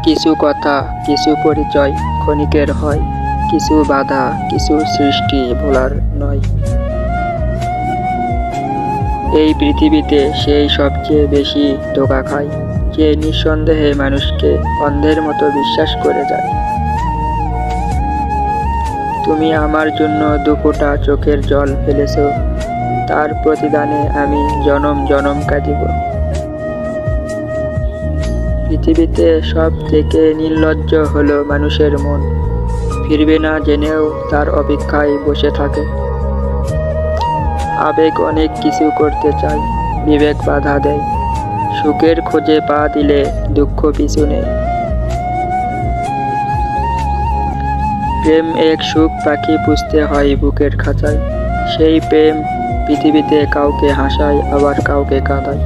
কিছু কথা, কিছু পরিচয় ক্ষণিকের হয়, কিছু বাধা, কিছু সৃষ্টি ভোলার নয়। এই পৃথিবীতে সেই সবচেয়ে বেশি ধোঁকা খায়, যে নিঃসন্দেহে মানুষকে অন্ধের মতো বিশ্বাস করে যায়। তুমি আমার জন্য দুফোঁটা চোখের জল ফেলেছ, তার প্রতিদানে আমি জনম জনম কাঁদিব। পৃথিবীতে সব থেকে নির্লজ্জ হলো মানুষের মন, ফিরবে না জেনেও তার অপেক্ষায় বসে থাকে। আবেগ অনেক কিছু করতে চায়, বিবেক বাধা দেয়, সুখের খোঁজে পা দিলে দুঃখ পিছু নেয়। প্রেম এক সুখ পাখি পুষতে হয় বুকের খাঁচায়, সেই প্রেম পৃথিবীতে কাউকে হাসায় আবার কাউকে কাঁদায়।